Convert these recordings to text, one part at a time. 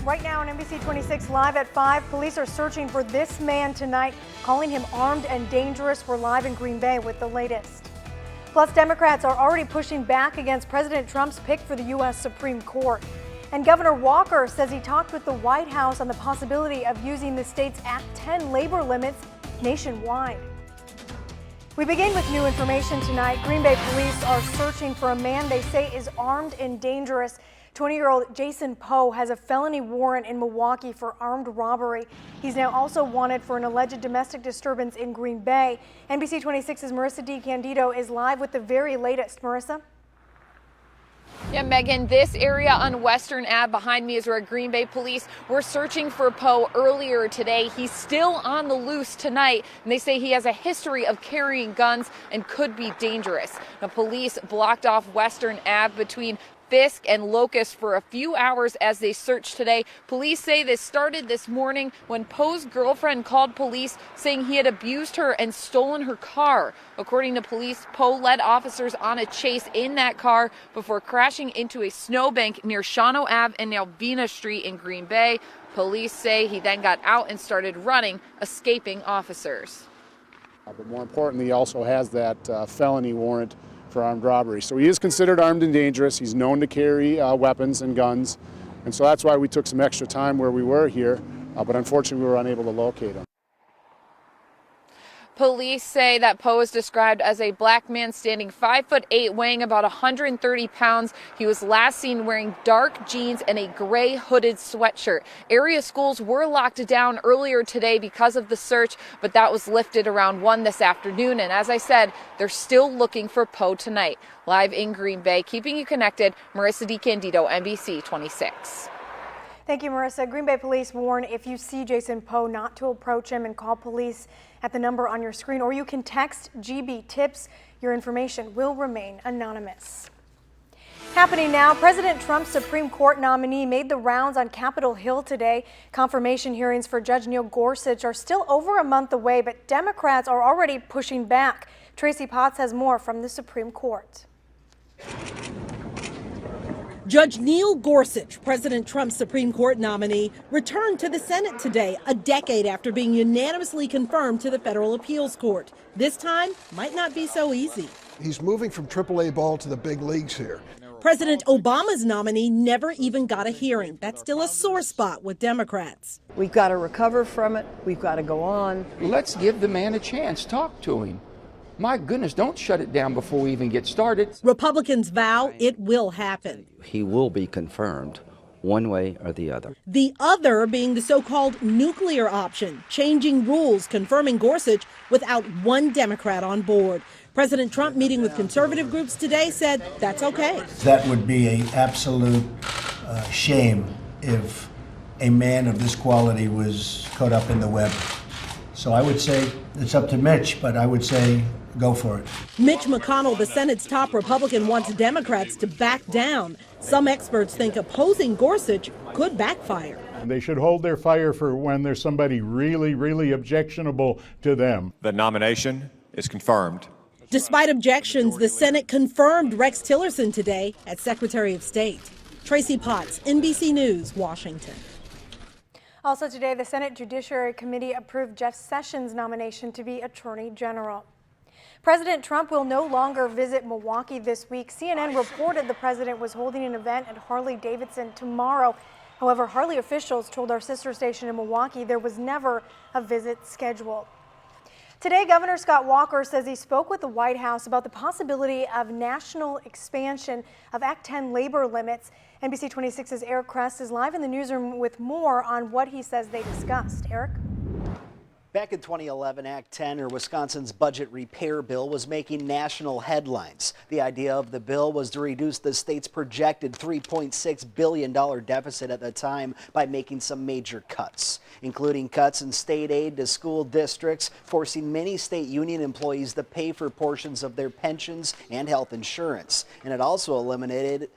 Right now on NBC 26 Live at 5, police are searching for this man tonight, calling him armed and dangerous. We're live in Green Bay with the latest. Plus, Democrats are already pushing back against President Trump's pick for the U.S. Supreme Court. And Governor Walker says he talked with the White House on the possibility of using the state's Act 10 labor limits nationwide. We begin with new information tonight. Green Bay police are searching for a man they say is armed and dangerous. 20-year-old Jason Poe has a felony warrant in Milwaukee for armed robbery. He's now also wanted for an alleged domestic disturbance in Green Bay. NBC 26's Marissa DiCandido is live with the very latest. Marissa? Yeah, Megan, this area on Western Ave behind me is where Green Bay police were searching for Poe earlier today. He's still on the loose tonight, and they say he has a history of carrying guns and could be dangerous. Now, police blocked off Western Ave between Fisk and Locust for a few hours as they searched today. Police say this started this morning when Poe's girlfriend called police saying he had abused her and stolen her car. According to police, Poe led officers on a chase in that car before crashing into a snowbank near Shawano Ave and Alvina Street in Green Bay. Police say he then got out and started running, escaping officers. But more importantly, he also has that felony warrant for armed robbery. So he is considered armed and dangerous. He's known to carry weapons and guns. And so that's why we took some extra time where we were here, but unfortunately we were unable to locate him. Police say that Poe is described as a black man standing 5'8", weighing about 130 pounds. He was last seen wearing dark jeans and a gray hooded sweatshirt. Area schools were locked down earlier today because of the search, but that was lifted around 1 this afternoon. And as I said, they're still looking for Poe tonight. Live in Green Bay, keeping you connected, Marissa DiCandido, NBC 26. Thank you, Marissa. Green Bay police warn if you see Jason Poe not to approach him and call police at the number on your screen, or you can text GB Tips. Your information will remain anonymous. Happening now, President Trump's Supreme Court nominee made the rounds on Capitol Hill today. Confirmation hearings for Judge Neil Gorsuch are still over a month away, but Democrats are already pushing back. Tracy Potts has more from the Supreme Court. Judge Neil Gorsuch, President Trump's Supreme Court nominee, returned to the Senate today, a decade after being unanimously confirmed to the Federal Appeals Court. This time might not be so easy. He's moving from AAA ball to the big leagues here. President Obama's nominee never even got a hearing. That's still a sore spot with Democrats. We've got to recover from it. We've got to go on. Let's give the man a chance. Talk to him. My goodness, don't shut it down before we even get started. Republicans vow it will happen. He will be confirmed one way or the other. The other being the so-called nuclear option, changing rules, confirming Gorsuch without one Democrat on board. President Trump, meeting with conservative groups today, said that's okay. That would be an absolute shame if a man of this quality was caught up in the web. So I would say it's up to Mitch, but I would say go for it. Mitch McConnell, the Senate's top Republican, wants Democrats to back down. Some experts think opposing Gorsuch could backfire. They should hold their fire for when there's somebody really, really objectionable to them. The nomination is confirmed. Despite objections, the Senate confirmed Rex Tillerson today as Secretary of State. Tracy Potts, NBC News, Washington. Also today, the Senate Judiciary Committee approved Jeff Sessions' nomination to be Attorney General. President Trump will no longer visit Milwaukee this week. CNN reported the president was holding an event at Harley-Davidson tomorrow. However, Harley officials told our sister station in Milwaukee there was never a visit scheduled. Today, Governor Scott Walker says he spoke with the White House about the possibility of national expansion of Act 10 labor limits. NBC 26's Eric Kress is live in the newsroom with more on what he says they discussed. Eric? Back in 2011, Act 10, or Wisconsin's budget repair bill, was making national headlines. The idea of the bill was to reduce the state's projected $3.6 billion deficit at the time by making some major cuts, including cuts in state aid to school districts, forcing many state union employees to pay for portions of their pensions and health insurance. And it also eliminated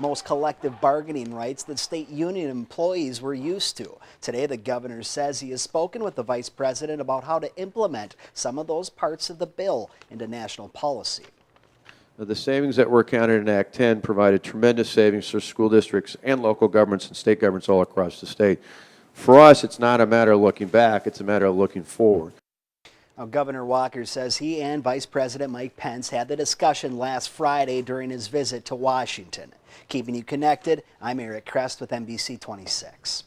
most collective bargaining rights that state union employees were used to. Today, the governor says he has spoken with the Vice President about how to implement some of those parts of the bill into national policy. The savings that were counted in Act 10 provided tremendous savings for school districts and local governments and state governments all across the state. For us, it's not a matter of looking back, it's a matter of looking forward. Now, Governor Walker says he and Vice President Mike Pence had the discussion last Friday during his visit to Washington. Keeping you connected, I'm Eric Krest with NBC 26.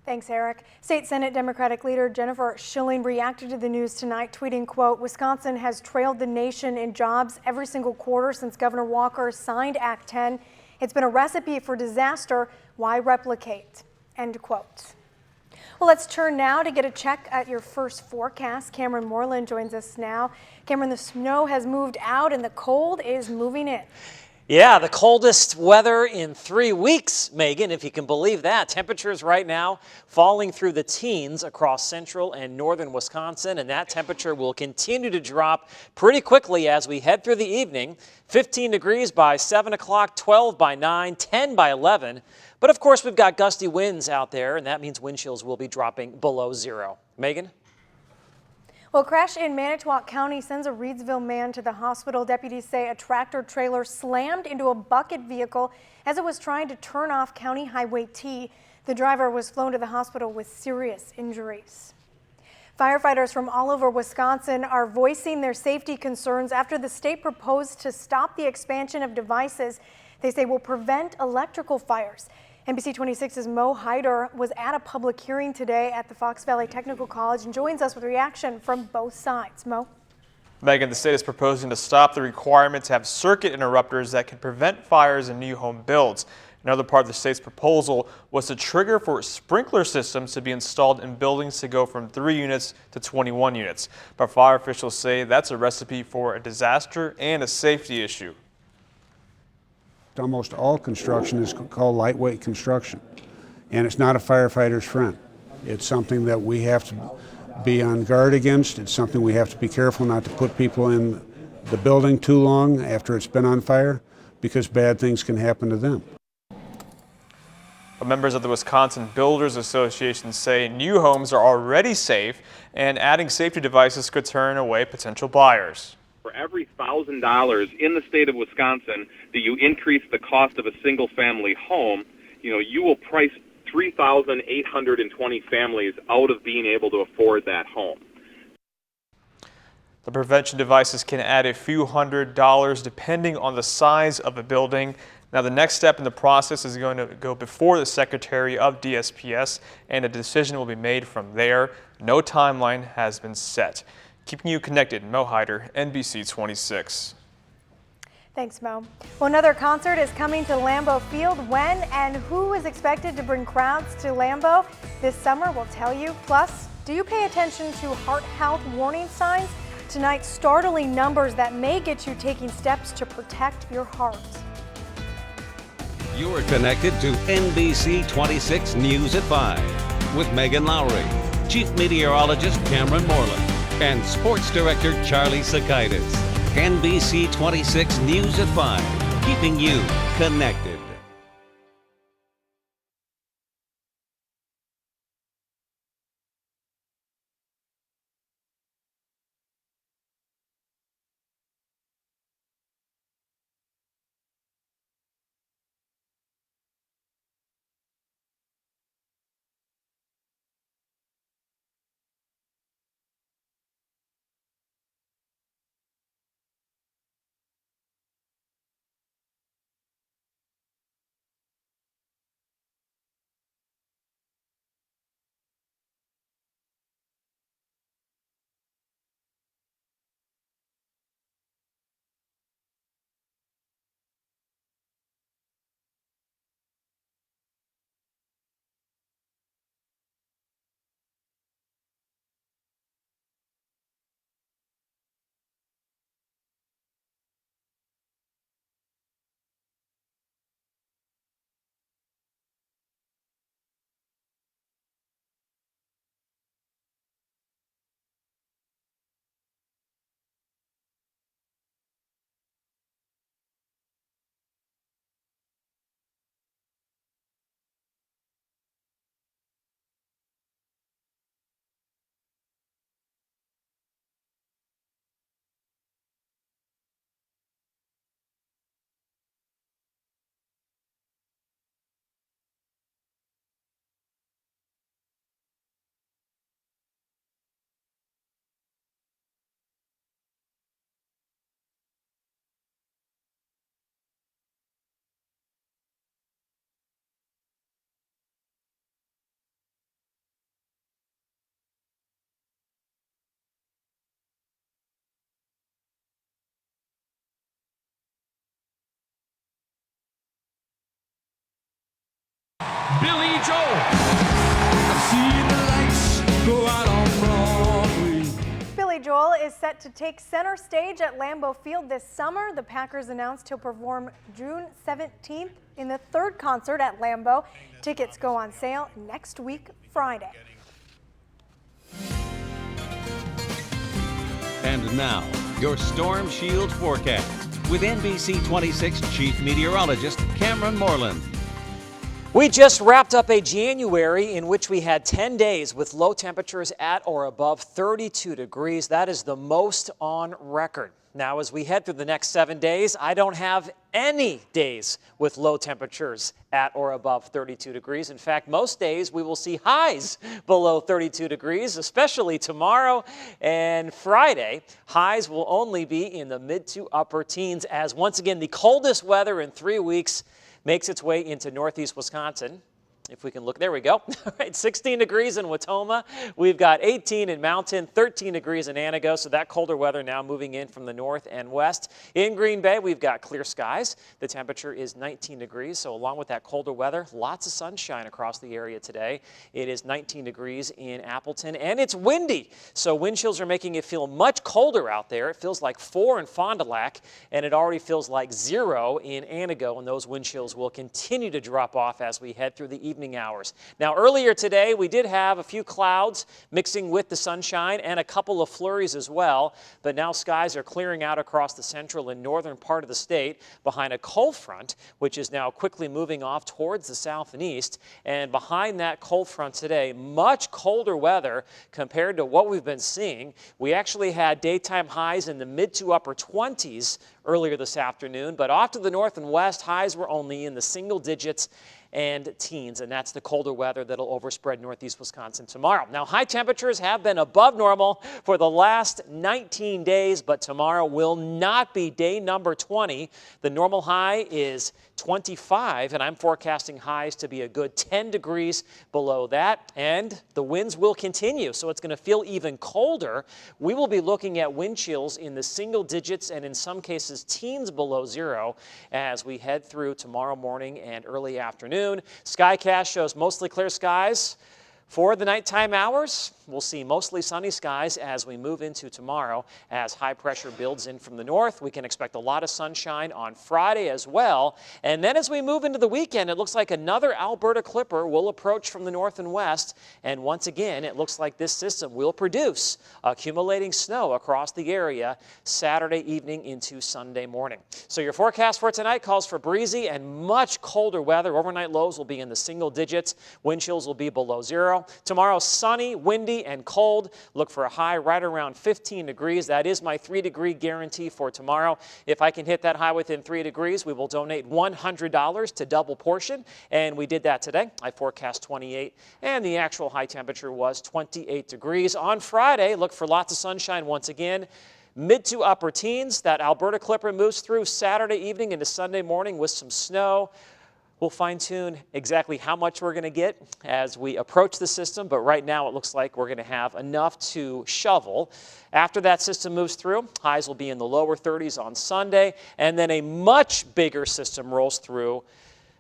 Thanks, Eric. State Senate Democratic leader Jennifer Schilling reacted to the news tonight, tweeting, quote, "Wisconsin has trailed the nation in jobs every single quarter since Governor Walker signed Act 10. It's been a recipe for disaster. Why replicate?" End quote. Well, let's turn now to get a check at your first forecast. Cameron Moreland joins us now. Cameron, the snow has moved out and the cold is moving in. Yeah, the coldest weather in 3 weeks, Megan, if you can believe that. Temperatures right now falling through the teens across central and northern Wisconsin, and that temperature will continue to drop pretty quickly as we head through the evening. 15 degrees by 7 o'clock, 12 by 9, 10 by 11. But of course, we've got gusty winds out there, and that means wind chills will be dropping below zero. Megan? Well, a crash in Manitowoc County sends a Reedsville man to the hospital. Deputies say a tractor trailer slammed into a bucket vehicle as it was trying to turn off County Highway T. The driver was flown to the hospital with serious injuries. Firefighters from all over Wisconsin are voicing their safety concerns after the state proposed to stop the expansion of devices they say will prevent electrical fires. NBC 26's Mo Hyder was at a public hearing today at the Fox Valley Technical College and joins us with reaction from both sides. Mo? Megan, the state is proposing to stop the requirement to have circuit interrupters that can prevent fires in new home builds. Another part of the state's proposal was to trigger for sprinkler systems to be installed in buildings to go from 3 units to 21 units. But fire officials say that's a recipe for a disaster and a safety issue. Almost all construction is called lightweight construction, and it's not a firefighter's friend. It's something that we have to be on guard against. It's something we have to be careful not to put people in the building too long after it's been on fire, because bad things can happen to them. Members of the Wisconsin Builders Association say new homes are already safe, and adding safety devices could turn away potential buyers. For every $1,000 in the state of Wisconsin that you increase the cost of a single-family home, you will price 3,820 families out of being able to afford that home. The prevention devices can add a few $100s depending on the size of a building. Now, the next step in the process is going to go before the Secretary of DSPS, and a decision will be made from there. No timeline has been set. Keeping you connected, Mo Hyder, NBC 26. Thanks, Mo. Well, another concert is coming to Lambeau Field. When and who is expected to bring crowds to Lambeau this summer, we'll tell you. Plus, do you pay attention to heart health warning signs? Tonight, startling numbers that may get you taking steps to protect your heart. You're connected to NBC 26 News at 5 with Megan Lowry, Chief Meteorologist Cameron Moreland, and Sports Director Charlie Sakaitis. NBC 26 News at 5, keeping you connected. Billy Joel. I've seen the lights go out on Broadway. Billy Joel is set to take center stage at Lambeau Field this summer. The Packers announced he'll perform June 17th in the third concert at Lambeau. Tickets go on sale next week, Friday. And now, your Storm Shield forecast with NBC 26 Chief Meteorologist Cameron Moreland. We just wrapped up a January in which we had 10 days with low temperatures at or above 32 degrees. That is the most on record. Now, as we head through the next 7 days, I don't have any days with low temperatures at or above 32 degrees. In fact, most days we will see highs below 32 degrees, especially tomorrow and Friday. Highs will only be in the mid to upper teens as once again the coldest weather in 3 weeks makes its way into northeast Wisconsin. If we can look, there we go. All right, 16 degrees in Watoma. We've got 18 in Mountain, 13 degrees in Antigo. So that colder weather now moving in from the north and west. In Green Bay, we've got clear skies. The temperature is 19 degrees. So along with that colder weather, lots of sunshine across the area today. It is 19 degrees in Appleton, and it's windy. So wind chills are making it feel much colder out there. It feels like 4 in Fond du Lac, and it already feels like 0 in Antigo. And those wind chills will continue to drop off as we head through the evening hours. Now, earlier today, we did have a few clouds mixing with the sunshine and a couple of flurries as well, but now skies are clearing out across the central and northern part of the state behind a cold front, which is now quickly moving off towards the south and east. And behind that cold front today, much colder weather compared to what we've been seeing. We actually had daytime highs in the mid to upper 20s earlier this afternoon, but off to the north and west, highs were only in the single digits and teens, and that's the colder weather that'll overspread northeast Wisconsin tomorrow. Now, high temperatures have been above normal for the last 19 days, but tomorrow will not be day number 20. The normal high is 25, and I'm forecasting highs to be a good 10 degrees below that, and the winds will continue, so it's going to feel even colder. We will be looking at wind chills in the single digits and in some cases teens below 0 as we head through tomorrow morning and early afternoon. Skycast shows mostly clear skies. For the nighttime hours, we'll see mostly sunny skies as we move into tomorrow. As high pressure builds in from the north, we can expect a lot of sunshine on Friday as well. And then as we move into the weekend, it looks like another Alberta Clipper will approach from the north and west. And once again, it looks like this system will produce accumulating snow across the area Saturday evening into Sunday morning. So your forecast for tonight calls for breezy and much colder weather. Overnight lows will be in the single digits. Wind chills will be below 0. Tomorrow, sunny, windy, and cold. Look for a high right around 15 degrees. That is my 3-degree guarantee for tomorrow. If I can hit that high within 3 degrees, we will donate $100 to Double Portion, and we did that today. I forecast 28, and the actual high temperature was 28 degrees. On Friday, look for lots of sunshine once again. Mid to upper teens. That Alberta Clipper moves through Saturday evening into Sunday morning with some snow. We'll fine-tune exactly how much we're going to get as we approach the system, but right now it looks like we're going to have enough to shovel. After that system moves through, highs will be in the lower 30s on Sunday, and then a much bigger system rolls through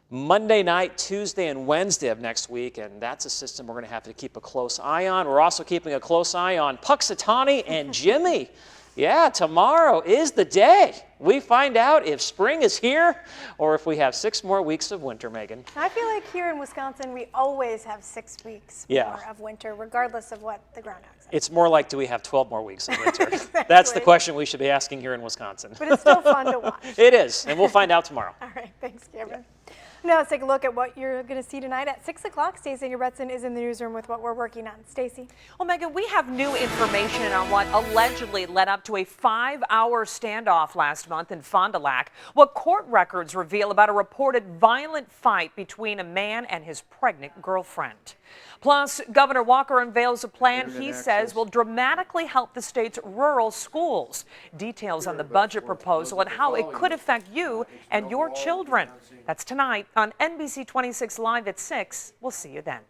Monday night, Tuesday, and Wednesday of next week, and that's a system we're going to have to keep a close eye on. We're also keeping a close eye on Puxatawny and Jimmy. Yeah, tomorrow is the day we find out if spring is here or if we have 6 more weeks of winter, Megan. I feel like here in Wisconsin, we always have 6 weeks more of winter, regardless of what the groundhog says. It's more like, do we have 12 more weeks of winter? Exactly. That's the question we should be asking here in Wisconsin. But it's still fun to watch. It is, and we'll find out tomorrow. All right, thanks, Cameron. Now let's take a look at what you're going to see tonight at 6 o'clock. Stacey Robertson is in the newsroom with what we're working on. Stacey. Well, Megan, we have new information on what allegedly led up to a 5-hour standoff last month in Fond du Lac. What court records reveal about a reported violent fight between a man and his pregnant girlfriend. Plus, Governor Walker unveils a plan he says will dramatically help the state's rural schools. Details on the budget proposal and how it could affect you and your children. That's tonight on NBC 26 Live at 6. We'll see you then.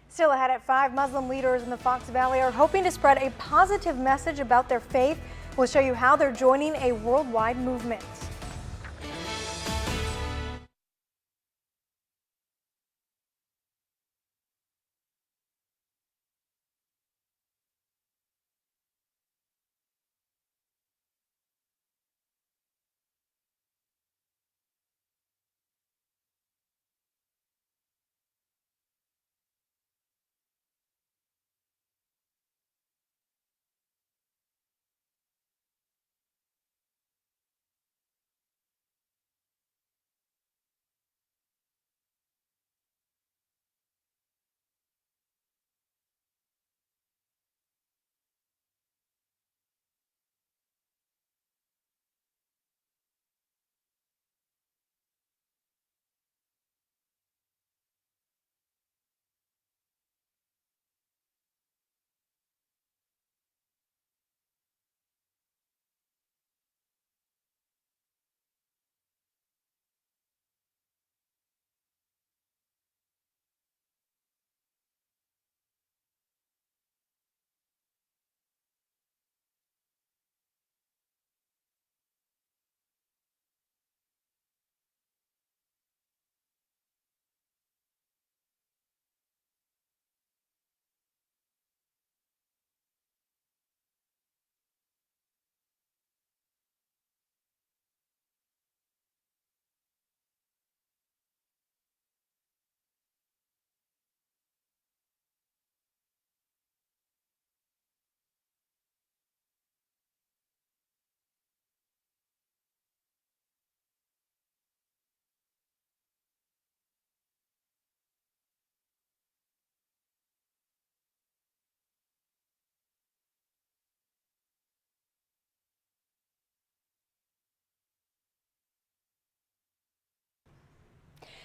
Still ahead at 5, Muslim leaders in the Fox Valley are hoping to spread a positive message about their faith. We'll show you how they're joining a worldwide movement.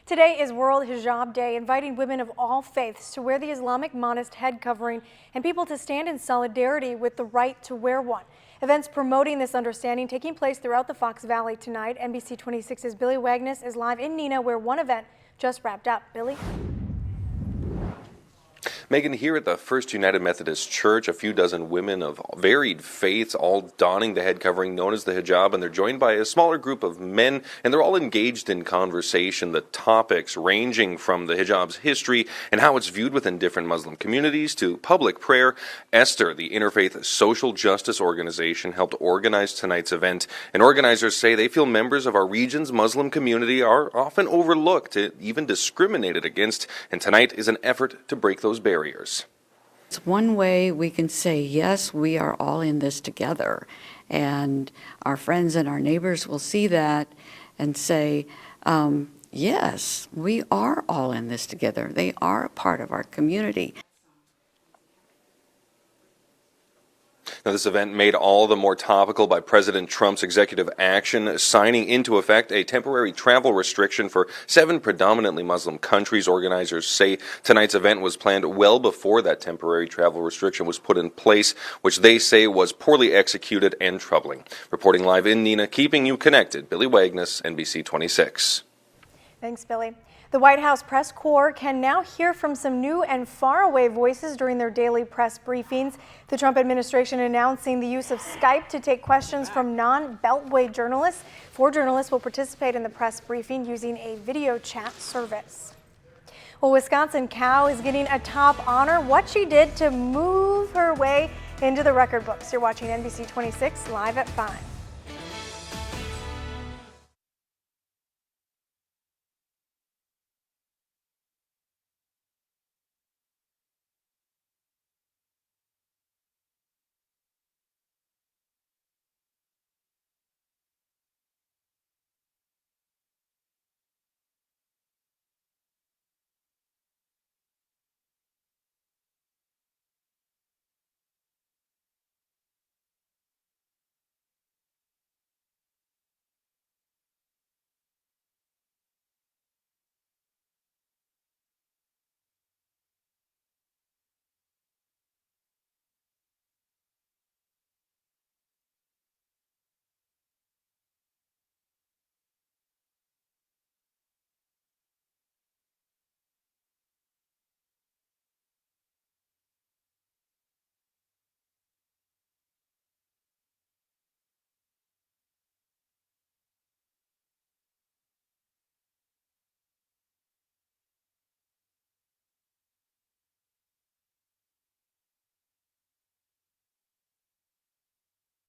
Today is World Hijab Day, inviting women of all faiths to wear the Islamic modest head covering and people to stand in solidarity with the right to wear one. Events promoting this understanding taking place throughout the Fox Valley tonight. NBC 26's Billy Wagnes is live in Neenah, where one event just wrapped up. Billy? Megan, here at the First United Methodist Church, a few dozen women of varied faiths, all donning the head covering known as the hijab, and they're joined by a smaller group of men, and they're all engaged in conversation. The topics ranging from the hijab's history and how it's viewed within different Muslim communities to public prayer. Esther, the interfaith social justice organization, helped organize tonight's event, and organizers say they feel members of our region's Muslim community are often overlooked, even discriminated against, and tonight is an effort to break those barriers. It's one way we can say, yes, we are all in this together. And our friends and our neighbors will see that and say, yes, we are all in this together. They are a part of our community. Now, this event made all the more topical by President Trump's executive action, signing into effect a temporary travel restriction for 7 predominantly Muslim countries. Organizers say tonight's event was planned well before that temporary travel restriction was put in place, which they say was poorly executed and troubling. Reporting live in Neenah, keeping you connected, Billy Wagnes, NBC 26. Thanks, Billy. The White House press corps can now hear from some new and faraway voices during their daily press briefings. The Trump administration announcing the use of Skype to take questions from non-Beltway journalists. 4 journalists will participate in the press briefing using a video chat service. Well, Wisconsin cow is getting a top honor. What she did to move her way into the record books. You're watching NBC 26 live at 5.